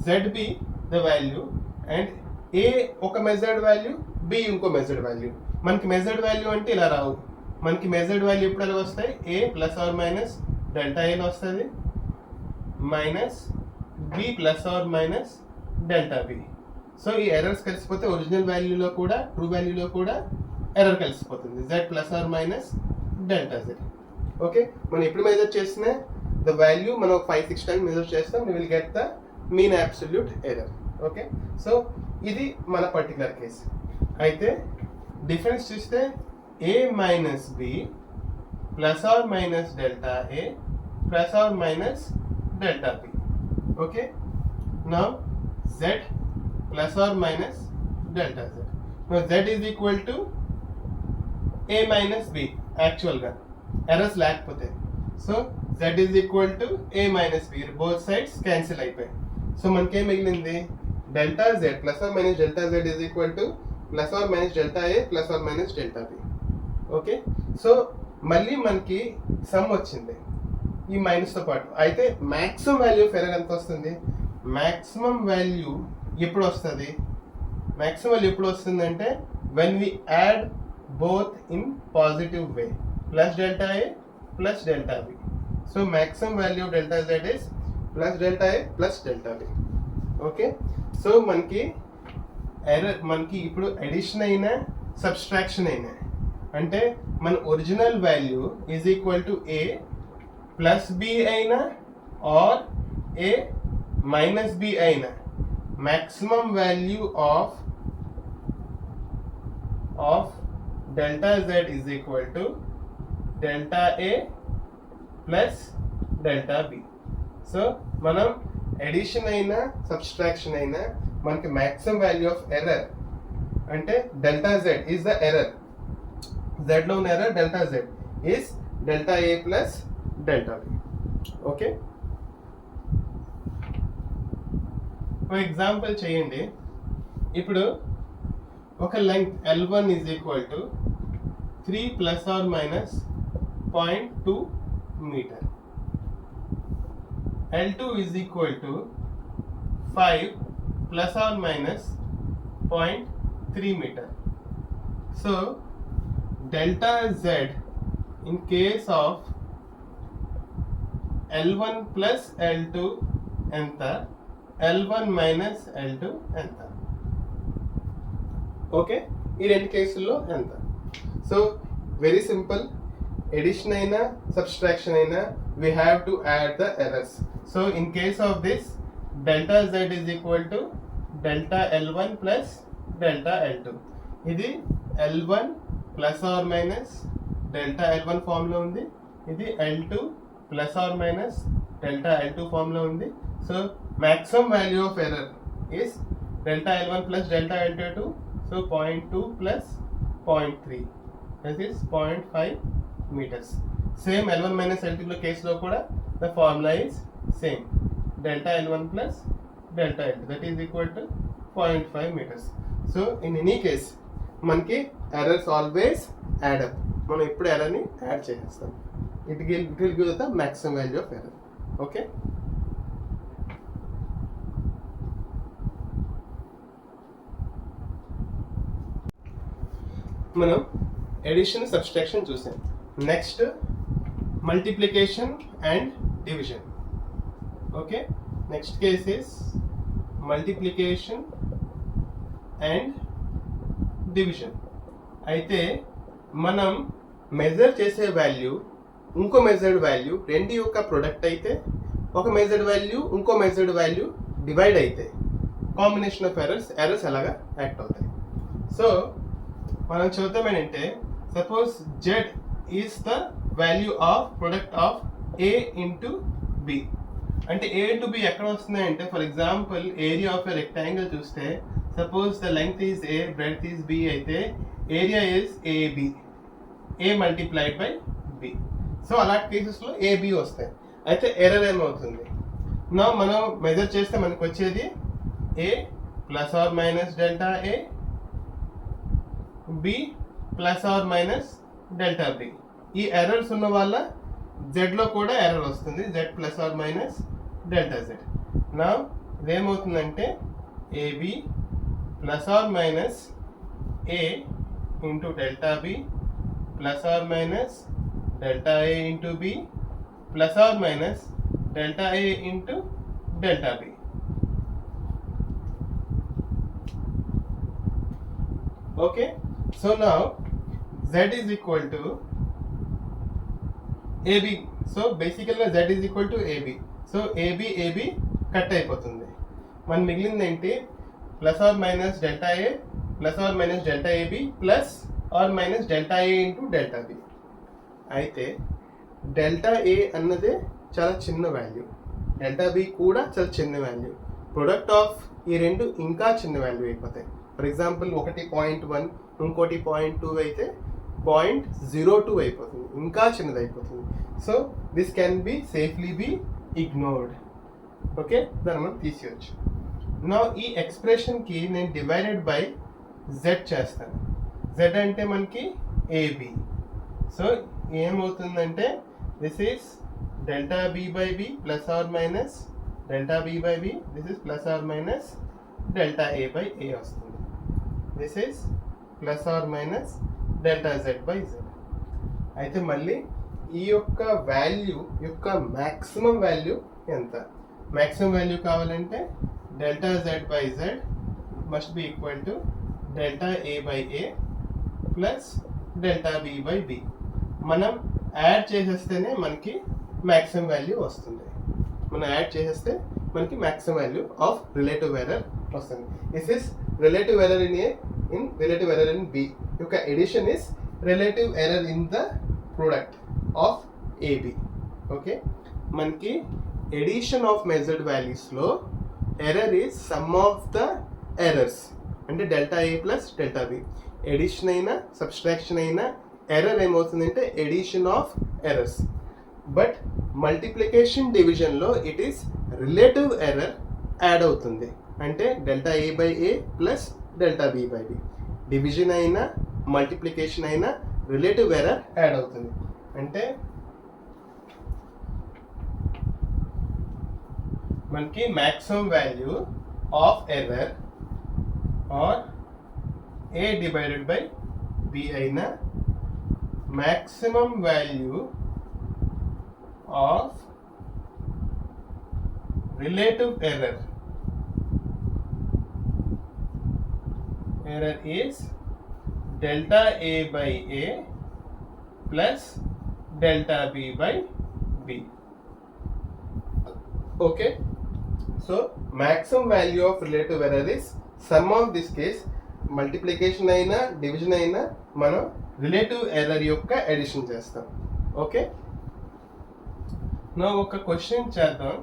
[SPEAKER 1] Z be the value and A ఒక మెజర్డ్ వాల్యూ, బి ఇంకో మెజర్డ్ వాల్యూ. మనకి మెజర్డ్ వాల్యూ అంటే ఇలా రావు, మనకి మెజర్డ్ వాల్యూ ఎప్పుడు ఎలా వస్తాయి, A plus or minus delta ఏలో వస్తుంది minus B plus or minus delta B. So ఈ ఎర్రర్స్ కలిసిపోతే ఒరిజినల్ వాల్యూలో కూడా ట్రూ వాల్యూలో కూడా ఎర్రర్ కలిసిపోతుంది, Z plus or minus delta Z. Okay, మనం ఎప్పుడు మెజర్ చేసినా ద వాల్యూ మనం 5-6 టైమ్స్ మెజర్ చేస్తాం, we will get the mean absolute error. Okay, so ఇది మన పర్టికులర్ కేసు. అయితే డిఫరెన్స్ చూస్తే a minus b plus or minus delta a plus or minus delta b. Okay, now z plus or minus delta z. Now z is equal to a minus b actual గా errors లేకపోతే. So z is equal to a minus b, both sides cancel అయిపోయాయి. So మనకేం మిగిలింది, delta z plus or minus delta z is equal to plus or minus delta a plus or minus delta b. Okay, so మళ్ళీ మనకి some వచ్చింది ఈ మైనస్తో పాటు. అయితే maximum value of error ఎంత వస్తుంది, మ్యాక్సిమం వాల్యూ ఎప్పుడు వస్తుంది, మ్యాక్సిమం వాల్యూ ఎప్పుడు వస్తుంది అంటే when we add both in positive way, plus delta A plus delta B. So maximum value of delta Z is plus delta A plus delta B. Okay, so మనకి error మనకి ఇప్పుడు addition అయినా subtraction అయినా అంటే మన original value is equal to A plus B అయినా or A minus B అయినా maximum value of delta z is equal to delta a plus delta b. So మనం అడిషన్ అయినా సబ్స్ట్రాక్షన్ అయినా మనకి maximum value of error అంటే delta z is the error, z లో ఉన్న error delta z is delta a plus delta b. Okay, ఒక example చేయండి. ఇప్పుడు ఒక length L1 is equal to 3 plus or minus 0.2 metre, L2 is equal to 5 plus or minus 0.3 metre. So delta Z in case of L1 plus L2 ఎంత, L1 minus L2 ఎంత? Okay, ఈ రెండు కేసుల్లో ఎంత? So very simple, edition అయినా subtraction అయినా we have to add the errors. So in case of this, delta Z is equal to delta L1 plus delta L2. ఇది L1 plus or minus delta L1 form లో ఉంది, ఇది L2 plus or minus delta L2 form లో ఉంది. సో maximum value of error is delta L1 plus delta L2. So 0.2 plus 0.3, that is 0.5 meters. Same L1 minus L2 కేసులో కూడా the formula is same, delta L1 plus delta L2, that is equal to 0.5 meters. So in any case మనకి errors always add up. మనం ఇప్పుడు ఎర్రర్ని add చేసేస్తాం. it will give the maximum value of error. Okay, మనం edition subtraction చూసాం. Next multiplication and division. Okay, next case is multiplication and division. అయితే మనం measure చేసే value ఇంకో మెజర్డ్ వాల్యూ రెండు యొక్క ప్రొడక్ట్ అయితే, ఒక మెజర్డ్ వాల్యూ ఇంకో మెజర్డ్ వాల్యూ డివైడ్ అయితే కాంబినేషన్ ఆఫ్ ఎర్రర్స్ ఎలాగా యాక్ట్ అవుతాయి. సో మనం చూద్దాం ఏంటంటే, suppose Z is the value of product of A into B. అంటే ఏ ఇంటూ బి ఎక్కడ వస్తున్నాయంటే, for example area of a rectangle చూస్తే, suppose the length is A, breadth is B అయితే area is AB, A multiplied by B. So అలాంటి కేసెస్లో AB వస్తాయి. అయితే error ఏమవుతుంది, నా మనం మెజర్ చేస్తే మనకు వచ్చేది A plus or minus delta A, B plus or minus delta B. ఈ ఎర్రర్స్ ఉన్న వల్ల జెడ్లో కూడా ఎర్రర్ వస్తుంది, Z plus or minus delta Z. నా ఇదేమవుతుందంటే AB plus or minus A into delta B plus or minus delta A into B plus or minus delta A into delta B. Okay, so now Z is equal to AB. So basically Z is equal to AB. So AB cut అయిపోతుంది. మన మిగిలింది ఏంటి, plus or minus delta A plus or minus delta AB plus or minus delta A into delta B. అయితే delta A అన్నదే చాలా చిన్న value, delta B కూడా చాలా చిన్న వాల్యూ. ప్రొడక్ట్ ఆఫ్ ఈ రెండు ఇంకా చిన్న వాల్యూ అయిపోతాయి. ఫర్ ఎగ్జాంపుల్ ఒకటి 0.1 ఇంకోటి 0.2 అయితే 0.02 అయిపోతుంది, ఇంకా చిన్నది అయిపోతుంది. So this can be safely be ignored. Okay, దాన్ని మనం తీసేయచ్చు. నా ఈ ఎక్స్ప్రెషన్కి నేను డివైడెడ్ బై జెడ్ చేస్తాను. జెడ్ అంటే మనకి ఏబి. సో ఏమవుతుందంటే this is delta B by B plus or minus delta B by B, this is plus or minus delta A by A వస్తుంది. This is plus or minus delta Z by Z. అయితే మళ్ళీ ఈ యొక్క value యొక్క maximum value ఎంత? Maximum value కావాలంటే delta Z by Z must be equal to delta A by A plus delta B by B. మనం add చేసేస్తేనే మనకి మ్యాక్సిమం వాల్యూ వస్తుంది. మనం యాడ్ చేసేస్తే మనకి maximum value of relative error వస్తుంది. This is relative error in A, in relative error in B. యొక్క addition is relative error in the product of AB. Okay, మనకి ఎడిషన్ ఆఫ్ మెజర్డ్ వాల్యూస్లో error is sum of the errors, అంటే delta A plus delta B. Addition అయినా subtraction అయినా error ఏమవుతుందంటే addition of errors. But multiplication డివిజన్లో it is relative error add అవుతుంది. అంటే delta A by A plus delta B by B. Division అయినా multiplication అయినా relative error add అవుతుంది. అంటే మనకి maximum value of error or A divided by B అయినా maximum value of relative error is delta A by A plus delta B by B. Okay, so maximum value of relative error is sum of this case multiplication అయినా division అయినా మనం relative error యొక్క edition చేస్తాం. Okay, నా ఒక question చేద్దాం.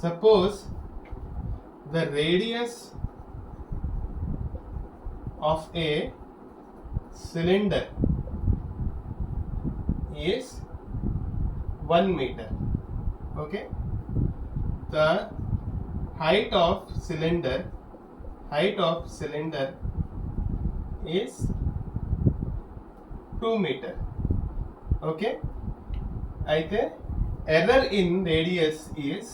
[SPEAKER 1] Suppose the radius of A cylinder is 1 meter. Okay, the height of cylinder is 2 meter. Okay, అయితే error in radius is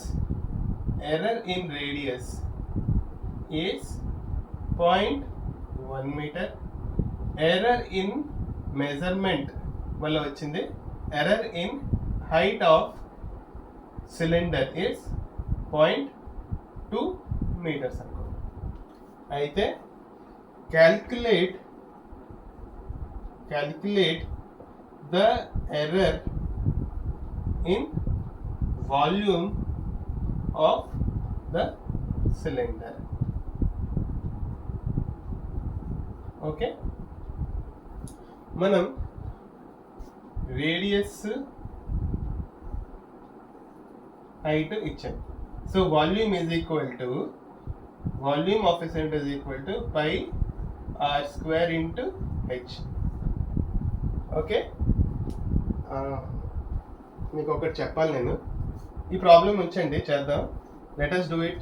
[SPEAKER 1] 0.1 meter. Error in measurement వల్ల వచ్చింది error in height of cylinder is 0.2 meters అనుకో. అయితే calculate the error in volume of the cylinder. Okay, మనం radius height ఇచ్చాం. So volume is equal to volume of a cylinder is equal to pi r square into h. Okay, మీకు ఒకటి చెప్పాలి నేను. ఈ problem ఉంచండి, చేద్దాం. Let us do it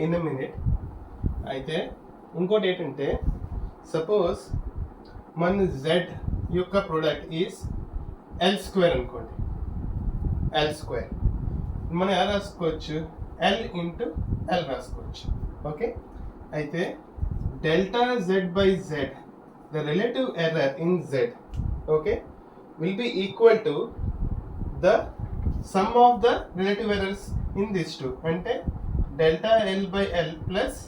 [SPEAKER 1] in a minute. అయితే ఇంకోటి ఏంటంటే సపోజ్ మన z యొక్క ప్రోడక్ట్ ఈజ్ l స్క్వేర్ అనుకోండి. l స్క్వేర్ మనం ఎలా రాసుకోవచ్చు? l ఇంటూ l రాసుకోవచ్చు. ఓకే, అయితే delta z by z, the relative error in z, okay, will be equal to the sum of the relative errors in this two. అంటే delta l by l plus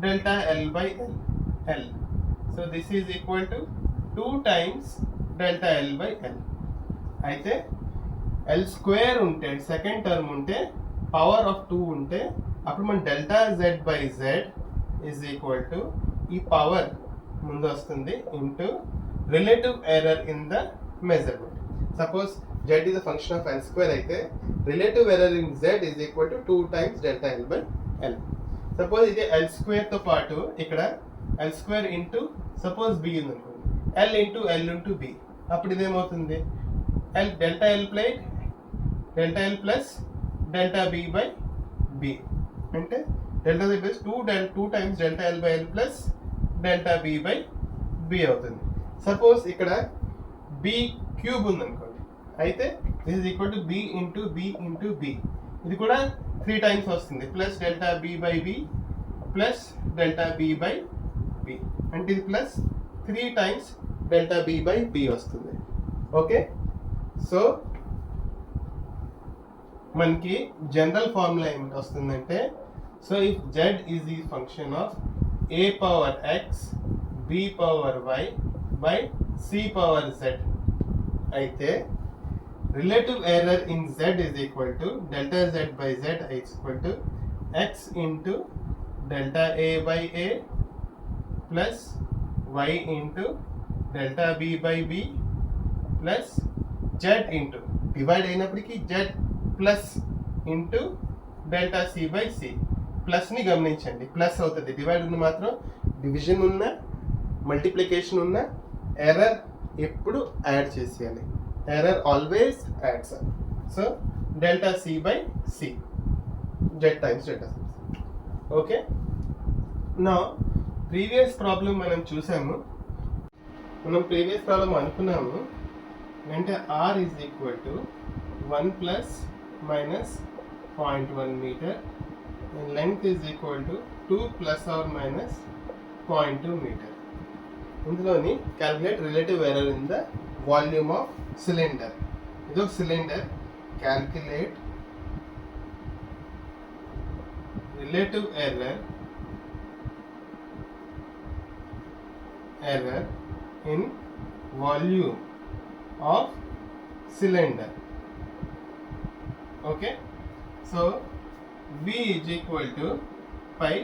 [SPEAKER 1] delta l by l. So this is equal to 2 times delta l by l. అయితే l square ఉంటే second term ఉంటే power of 2 ఉంటే అప్పుడు మన delta z by z is equal to ఈ power ముందు వస్తుంది into relative error in the measurement. Suppose z is a function of l square అయితే relative error in z is equal to 2 times delta l by l. Suppose ఇది l square తో పాటు ఇక్కడ l square into suppose b ఉంది అనుకోండి, l into l into b, అప్పుడు ఇదేమవుతుంది? l delta l plus delta b by b. అంటే delta z plus 2 times delta l by l plus delta b by b అవుతుంది. Suppose ఇక్కడ b cube ఉంది అనుకోండి, అయితే this is equal to b into b, ఇది కూడా 3 times వస్తుంది, plus delta b by b plus delta b by b, అంటే ఇది plus 3 times delta b by b వస్తుంది. ఓకే, సో మనకి జనరల్ ఫార్ములా ఏమిటి వస్తుందంటే, so if z is the function of a power x, b power y by c power z, అయితే relative error in z is equal to delta z by z is equal to x into delta a by a plus y into delta b by b plus z into divide అయినప్పటికీ z plus into delta c by c. ప్లస్ని గమనించండి, plus అవుతుంది. Divide ఉన్న మాత్రం division ఉన్న multiplication ఉన్న error ఎప్పుడు add చేసేయాలి. Error always adds. So delta C by C, Z times delta C. Okay, నా ప్రీవియస్ ప్రాబ్లం మనం చూసాము. మనం ప్రీవియస్ ప్రాబ్లం అనుకున్నాము అంటే R is equal to 1 plus minus 0.1 metre and length is equal to 2 plus or minus 0.2 meter. ఇందులోని calculate relative error in the volume of cylinder. ఇది ఒక cylinder. Calculate relative error in volume of cylinder. Okay, so V is equal to pi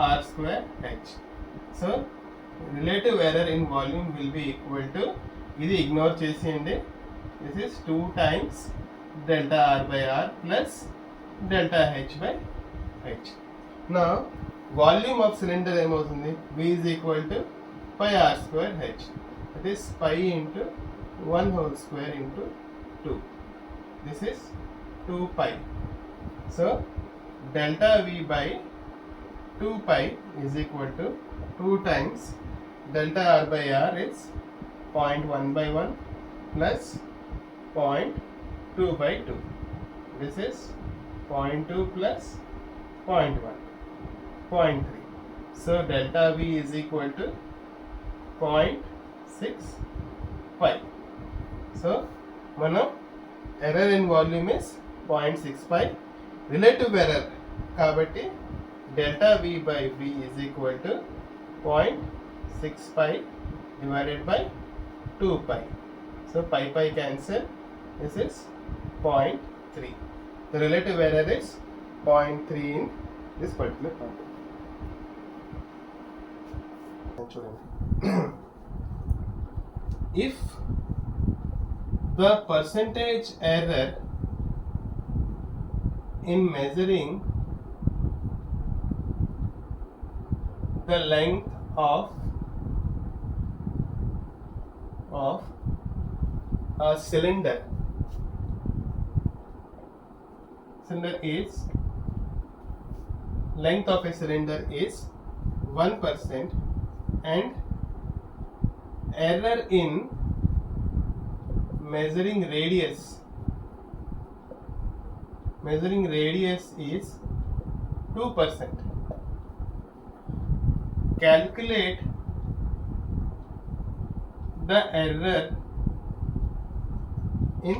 [SPEAKER 1] r square h. So relative error in volume will be equal to, ఇది ignore చేసేయండి, this is 2 times delta r by r plus delta h by h. Now volume of cylinder ఏమవుతుంది, V is equal to pi r square h, that is pi into 1 whole square into 2, this is 2 pi. So delta V by 2 pi is equal to 2 times delta r by r is 0.1 by 1 plus 0.2 by 2. This is 0.2 plus 0.1, 0.3. So delta V is equal to 0.65. So మనం error in volume is 0.65. relative error కాబట్టి delta V by V is equal to 0.65 divided by 2 pi. So pi cancel, this is 0.3. The relative error is 0.3 in this particular problem. If the percentage error in measuring the length of a cylinder is, length of a cylinder is 1% and error in measuring radius is 2%. Calculate the error in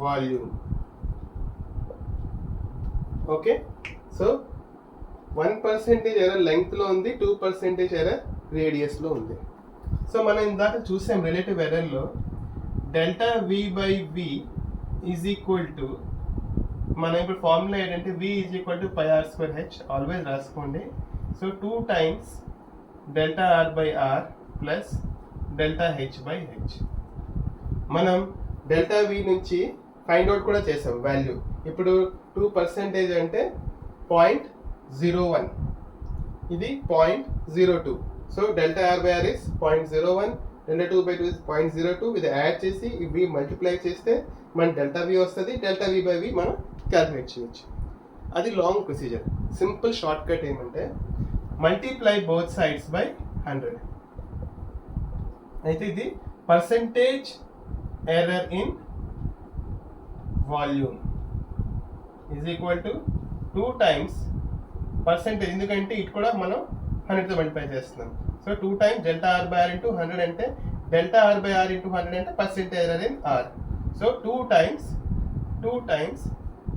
[SPEAKER 1] volume. Okay, so 1% error length లో ఉంది, 2% error radius లో ఉంది. So మనం ఇందాక చూసాం relative error లో delta V by V is equal to, మనం ఇప్పుడు ఫార్ములా ఏంటంటే V is equal to pi r square h, always రాసుకోండి. So 2 times delta are by r plus delta h by h. మనం delta V నుంచి find out కూడా చేసాం value. ఇప్పుడు 2% అంటే 0.01, ఇది 0.02. So delta are by r is 0.01, delta 2 by 2 is 0.02. ఇది add చేసి ఇవి మల్టిప్లై చేస్తే మన డెల్టా V వస్తుంది. డెల్టా V by V మనం క్యాల్కులేట్ చేయొచ్చు. అది long procedure. Simple shortcut ఏమంటే మల్టిప్లై బోత్ సైడ్స్ బై 100. అయితే ఇది percentage error in volume is equal to 2 times percentage, ఎందుకంటే ఇటు కూడా మనం 100తో మల్టిప్లై చేస్తున్నాం. So 2 times delta are by R into 100 అంటే delta are by R into 100 అంటే percentage error in R. So 2 times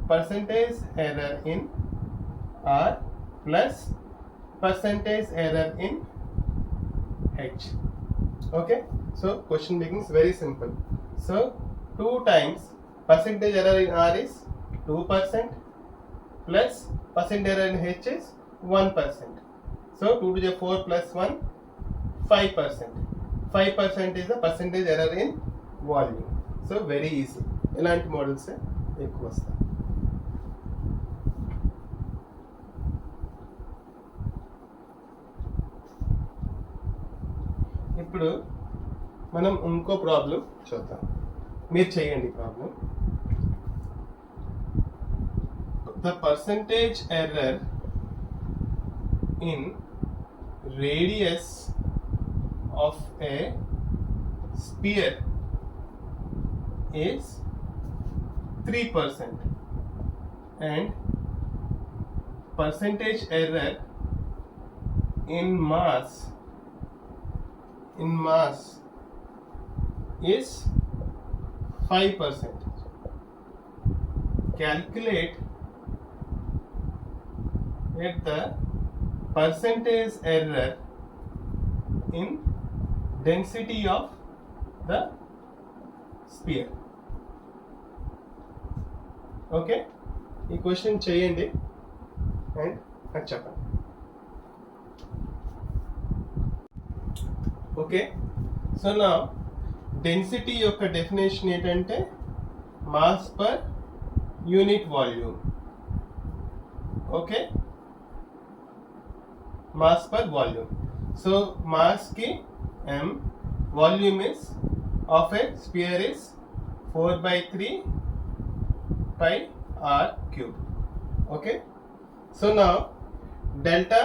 [SPEAKER 1] percentage error in R plus percentage error in H. Okay, so question begins very simple. So 2 times percentage error in R is 2% plus percent error in H is 1%. So 2 to the 4 plus 1, 5%. 5% is the percentage error in volume. So very easy. ఇలాంటి models ఎక్కువ వస్తాయి. ఇప్పుడు మనం ఇంకో problem చూద్దాం. మీరు చేయండి problem. The percentage error in radius of a spear is 3% and percentage error in mass is 5%. Calculate the percentage error in density of the sphere. Okay, ఈ క్వశ్చన్ చేయండి అండ్ నాకు చెప్పండి. ఓకే, సో నా density యొక్క definition ఏంటంటే mass per unit volume. Okay, mass per volume. So మాస్కి m, volume is of a sphere is 4/3 pi r cube. Okay, so now delta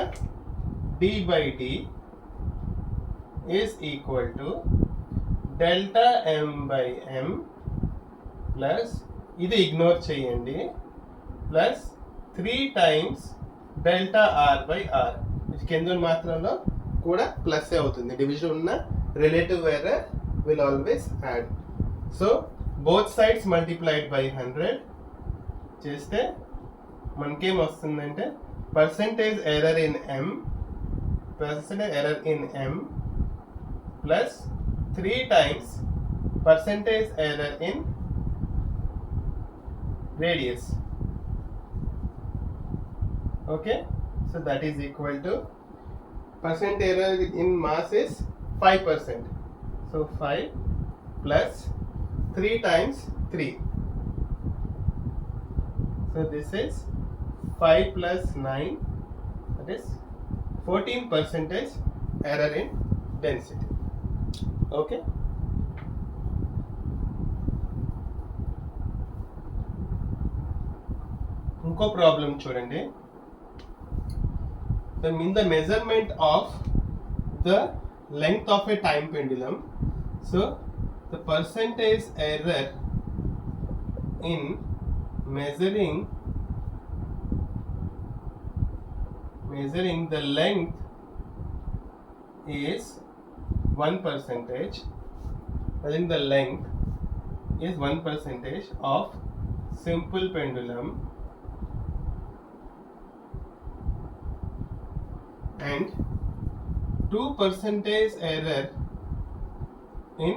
[SPEAKER 1] d by d is equal to delta m by m plus ఇది ignore చేయండి plus 3 times delta r by r. ఇది కింద మాత్రంలో కూడా plus అవుతుంది. Division ఉన్న relative error will always add. So both sides multiplied by 100 చేస్తే మనకేం వస్తుందంటే percentage error in m plus 3 times percentage error in radius. Okay, so that is equal to percent error in mass is 5%. So 5 plus 3 times 3. So this is 5 plus 9, that is 14% error in density. Okay. ఇంకో problem చూడండి. In the measurement of the length of a time pendulum, so the percentage error in measuring the length is 1%. I think the length is 1% of simple pendulum and 2% error in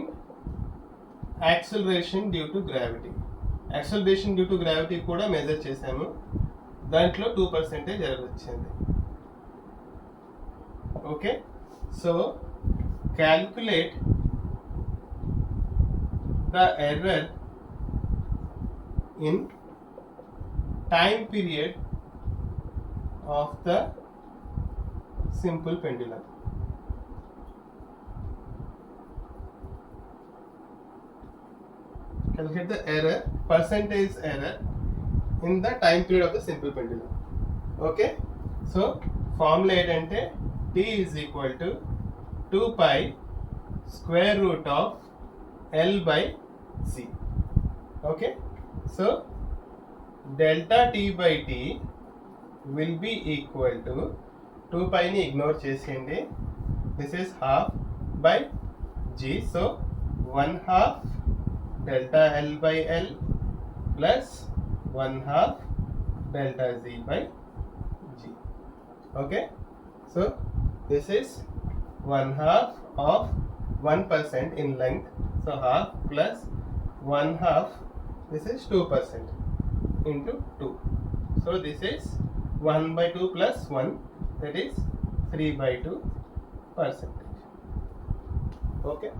[SPEAKER 1] acceleration due to gravity. Acceleration due to gravity కూడా measure చేసాము, దాంట్లో 2% error వచ్చింది. Okay, so calculate the error in time period of the simple pendulum. Calculate the error, percentage error in the time period of the simple pendulum. Okay, so formula ఏంటంటే t is equal to 2 pi square root of L by C. Okay, so delta t by t will be equal to 2 pi ని ignore చేసేయండి. This is half by G, so 1/2 delta L by L plus 1/2 delta Z by G. Okay, so this is 1/2 of 1% in length, so half plus 1/2, this is 2% into 2, so this is 1/2 plus 1, that is 3/2%. Okay.